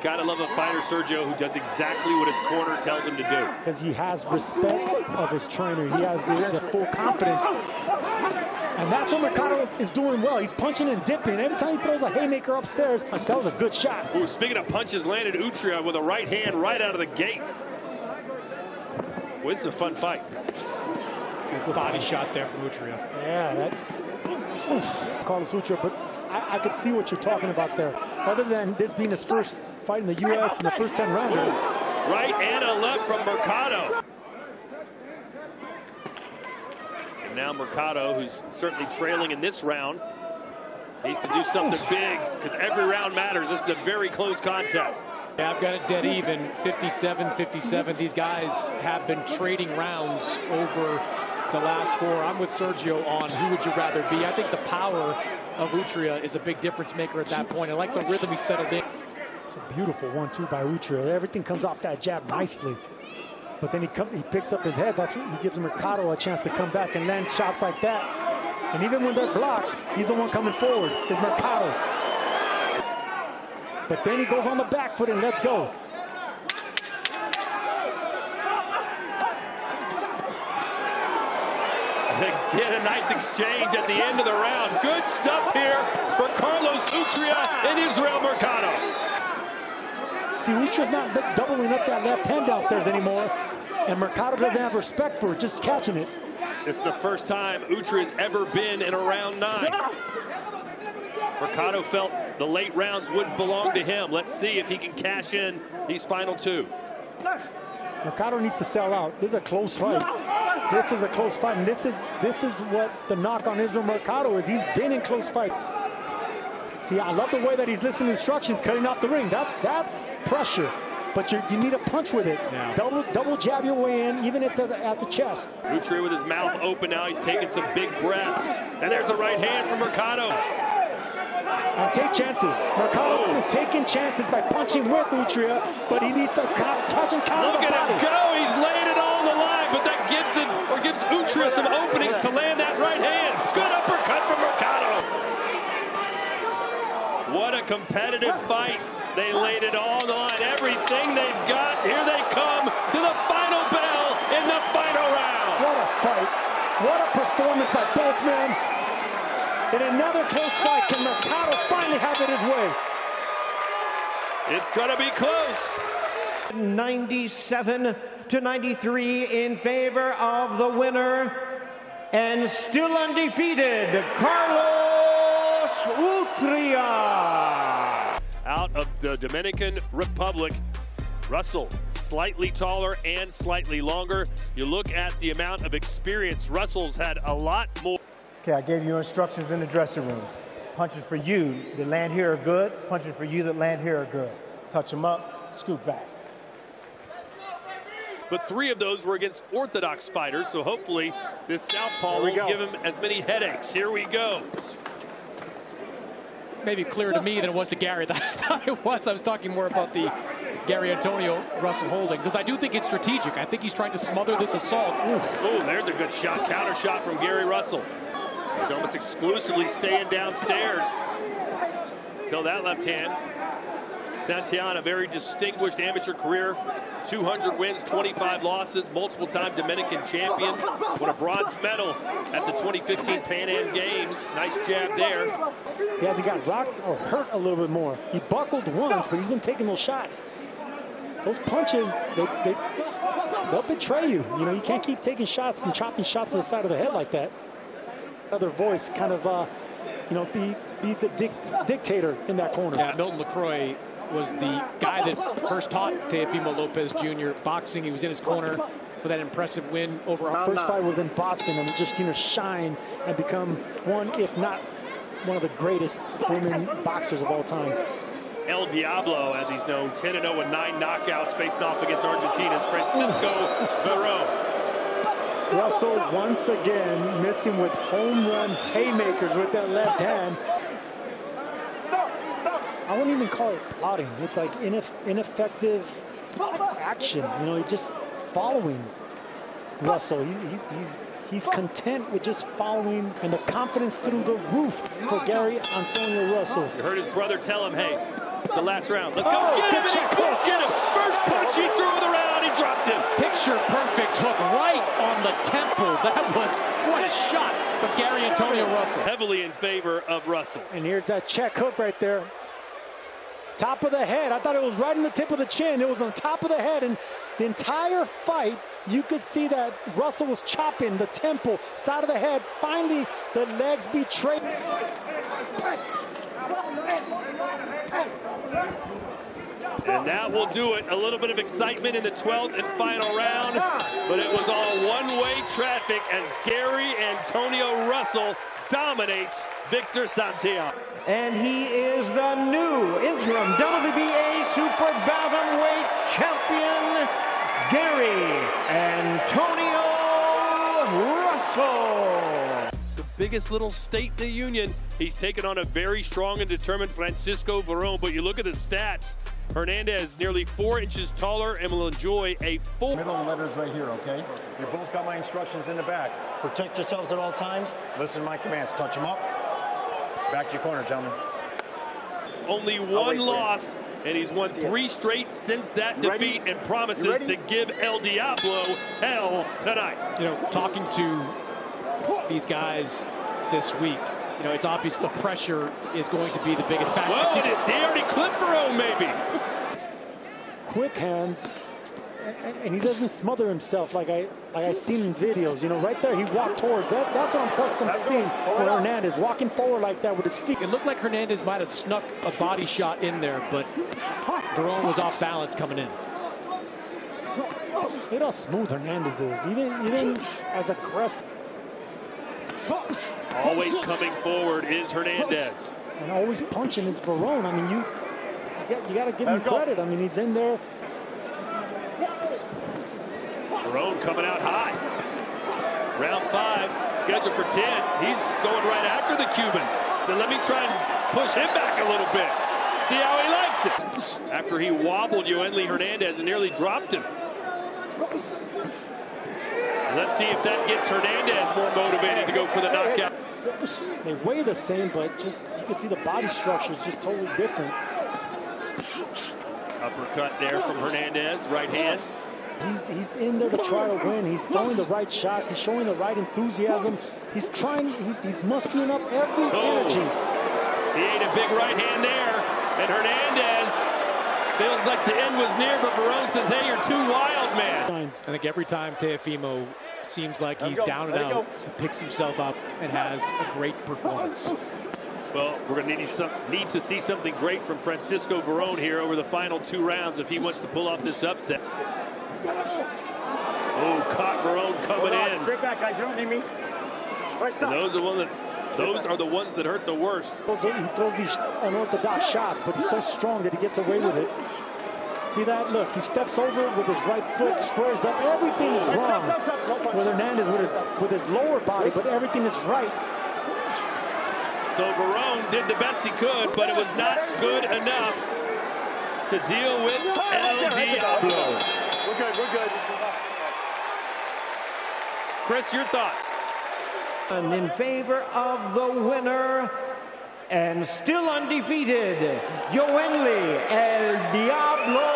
Gotta love a fighter, Sergio, who does exactly what his corner tells him to do. Because he has respect of his trainer. He has the full confidence. And that's what Marcato is doing well. He's punching and dipping. Every time he throws a haymaker upstairs, that was a good shot. Ooh, speaking of punches, landed Utria with a right hand right out of the gate. Well, this is a fun fight. Good body shot there from Utria. Yeah, that's Carlos Utria, but I could see what you're talking about there. Other than this being his first fight in the U.S. in the first 10 rounds. Right and a left from Marcato. And now Marcato, who's certainly trailing in this round, needs to do something big because every round matters. This is a very close contest. Yeah, I've got it dead even, 57-57. These guys have been trading rounds over the last four. I'm with Sergio on who would you rather be. I think the power of Utria is a big difference maker at that point. I like the rhythm he settled in. It's a beautiful 1-2 by Utria. Everything comes off that jab nicely. But then he picks up his head. That's what he gives Marcato a chance to come back and land shots like that. And even when they're blocked, he's the one coming forward, is Marcato. But then he goes on the back foot and let's go. They get a nice exchange at the end of the round. Good stuff here for Carlos Utria and Israel Marcato. See, Utria's not doubling up that left hand downstairs anymore, and Marcato doesn't have respect for it, just catching it. This is the first time Utria's ever been in a round 9. Marcato felt the late rounds wouldn't belong to him. Let's see if he can cash in these final 2. Marcato needs to sell out. This is a close fight. This is a close fight, and this is what the knock on Israel Marcato is. He's been in close fights. See, I love the way that he's listening to instructions, cutting off the ring. That's pressure, but you need a punch with it. Yeah. Double jab your way in, even if it's at the chest. Utria with his mouth open now. He's taking some big breaths, and there's a right hand from Marcato. And take chances. Marcato is taking chances by punching with Utria, but he needs to catch and counter. Look at him go! He's laying it all on the line, but that gives Utria some openings to land that right hand. Good uppercut from Marcato. What a competitive fight. They laid it all on the line. Everything they've got. Here they come to the final bell in the final round. What a fight. What a performance by both men. In another close fight, can Marcato finally have it his way? It's going to be close. 97-93 in favor of the winner, and still undefeated, Carlos Utria. Out of the Dominican Republic, Russell, slightly taller and slightly longer. You look at the amount of experience, Russell's had a lot more. Okay, I gave you instructions in the dressing room. Punches for you that land here are good. Punches for you that land here are good. Touch them up, scoot back. But 3 of those were against orthodox fighters, so hopefully this southpaw won't give him as many headaches. Here we go. Maybe clearer to me than it was to Gary. I thought it was. I was talking more about the Gary Antonio Russell holding, because I do think it's strategic. I think he's trying to smother this assault. Oh, there's a good shot. Counter shot from Gary Russell. He's almost exclusively staying downstairs until that left hand. Santillan, a very distinguished amateur career, 200 wins, 25 losses, multiple-time Dominican champion, won a bronze medal at the 2015 Pan Am Games. Nice jab there. He hasn't got rocked or hurt a little bit more. He buckled once, but he's been taking those shots. Those punches, they'll betray you. You know, you can't keep taking shots and chopping shots to the side of the head like that. Other voice kind of, you know, be the dictator in that corner. Yeah, Milton LaCroix was the guy that first taught Teofimo Lopez Jr. boxing. He was in his corner for that impressive win over our first fight was in Boston, and just seen her shine and become one, if not one of the greatest women boxers of all time. El Diablo, as he's known, 10-0 with 9 knockouts, facing off against Argentina's Francisco Veron. Russell once again missing with home run haymakers with that left hand. I wouldn't even call it plotting. It's like ineffective action. You know, he's just following Russell. He's content with just following, and the confidence through the roof for Gary Antonio Russell. You heard his brother tell him, hey, It's the last round. Let's go. Get him, and he couldn't get him. First punch, he threw it around, he dropped him. Picture perfect hook right on the temple. What a shot for Gary Antonio Russell. Heavily in favor of Russell. And here's that check hook right there. Top of the head. I thought it was right in the tip of the chin. It was on top of the head. And the entire fight, you could see that Russell was chopping the temple, side of the head. Finally, the legs betrayed. And that will do it. A little bit of excitement in the 12th and final round, but it was all one-way traffic as Gary Antonio Russell dominates Victor Santillan. And he is the new interim WBA Super Bantamweight Champion, Gary Antonio Russell. The biggest little state in the union. He's taken on a very strong and determined Francisco Veron, but you look at the stats. Hernandez nearly 4 inches taller and will enjoy a full middle letters right here, okay? You both got my instructions in the back. Protect yourselves at all times. Listen to my commands. Touch them up. Back to your corner, gentlemen. Only one loss, and he's won 3 straight since that defeat and promises to give El Diablo hell tonight. You know, talking to these guys this week, you know, it's obvious the pressure is going to be the biggest factor. Well, they already clipped Veron, maybe. Quick hands, and he doesn't smother himself like I seen in videos. You know, right there, he walked towards that. That's what I'm accustomed to seeing with Hernandez, walking forward like that with his feet. It looked like Hernandez might have snuck a body shot in there, but Veron was off balance coming in. Look how smooth Hernandez is, even as aggressive. Always coming forward is Hernandez. And always punching is Veron. I mean, you got to give him credit. I mean, he's in there. Veron coming out high. Round 5, scheduled for 10. He's going right after the Cuban. So let me try and push him back a little bit. See how he likes it. After he wobbled Yoenli Hernandez and nearly dropped him. Let's see if that gets Hernandez more motivated to go for the knockout. They weigh the same, but just you can see the body structure is just totally different. Uppercut there from Hernandez, right hand. He's in there to try to win. He's throwing the right shots. He's showing the right enthusiasm. He's trying. He's mustering up every energy. He ate a big right hand there, and Hernandez feels like the end was near, but Veron says, "Hey, you're too wild, man." I think every time Teofimo seems like he's down and out, he picks himself up and has a great performance. Well, we're going to need to see something great from Francisco Veron here over the final 2 rounds if he wants to pull off this upset. Oh, caught Veron coming in. Straight back, guys. You don't need me. Right side. Those are the ones that hurt the worst. He throws these unorthodox shots, but he's so strong that he gets away with it. See that? Look, he steps over with his right foot, squares up. Everything is wrong with Hernandez with his lower body, but everything is right. So Veron did the best he could, but it was not good enough to deal with El Diablo. We're good. Chris, your thoughts? And in favor of the winner, and still undefeated, Yoenli El Diablo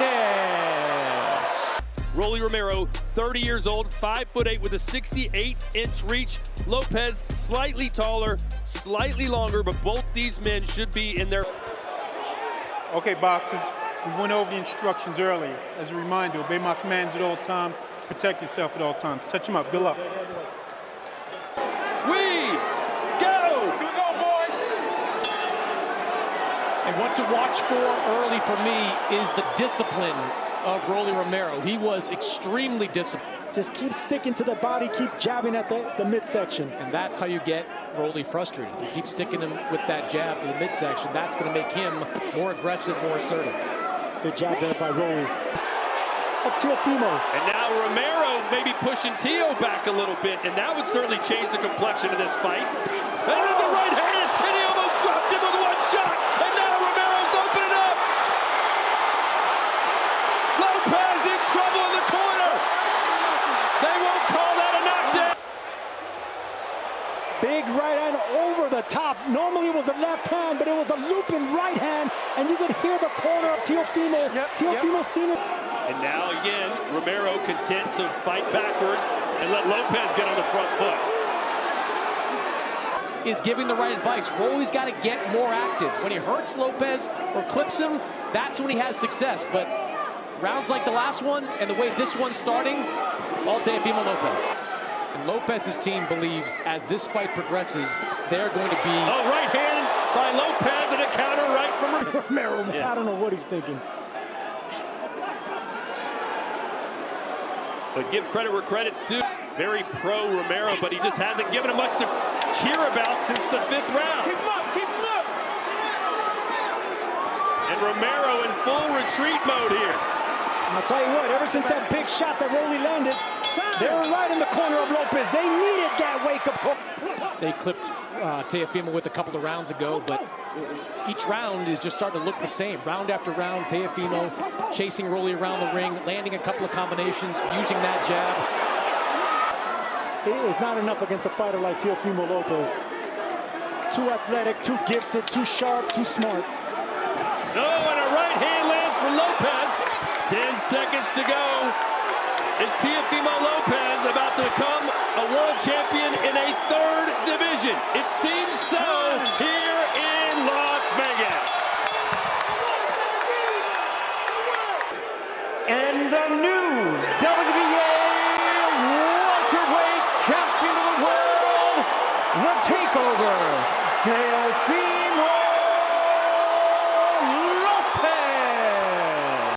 Hernandez. Rolly Romero, 30 years old, 5'8" with a 68-inch reach. Lopez, slightly taller, slightly longer, but both these men should be in their... Okay, boxers, we went over the instructions earlier. As a reminder, obey my commands at all times. Protect yourself at all times. Touch him up. Good luck. We go! Good go, boys! And what to watch for early for me is the discipline of Rolly Romero. He was extremely disciplined. Just keep sticking to the body, keep jabbing at the midsection. And that's how you get Rolly frustrated. You keep sticking him with that jab to the midsection. That's going to make him more aggressive, more assertive. Good jab there by Rolly. Of Teofimo. And now Romero maybe pushing Teo back a little bit, and that would certainly change the complexion of this fight. And with the right hand, and he almost dropped him with one shot, and now Romero's opening up. Lopez in trouble in the corner. They won't call that a knockdown. Big right hand over the top. Normally it was a left hand, but it was a looping right hand, and you could hear the corner of Teofimo. Teofimo seen it. And now again, Romero content to fight backwards and let Lopez get on the front foot. Is giving the right advice. Rolly's got to get more active. When he hurts Lopez or clips him, that's when he has success. But rounds like the last one and the way this one's starting, all Teofimo Lopez. And Lopez's team believes as this fight progresses, they're going to be... Oh, right hand by Lopez and a counter right from Romero. Yeah. I don't know what he's thinking. But give credit where credit's due. Very pro Romero, but he just hasn't given him much to cheer about since the 5th round. Keep him up, keep him up. And Romero in full retreat mode here. I'll tell you what, ever since that big shot that Rolly landed, they were right in the corner of Lopez. They needed that wake-up call. They clipped Teofimo with a couple of rounds ago, but each round is just starting to look the same. Round after round, Teofimo chasing Rolly around the ring, landing a couple of combinations, using that jab. It is not enough against a fighter like Teofimo Lopez. Too athletic, too gifted, too sharp, too smart. No, and a right hand lands for Lopez. 10 seconds to go. Is Teofimo Lopez about to become a world champion in a 3rd division? It seems so here in Las Vegas. And the new WBA welterweight champion of the world, the takeover, Teofimo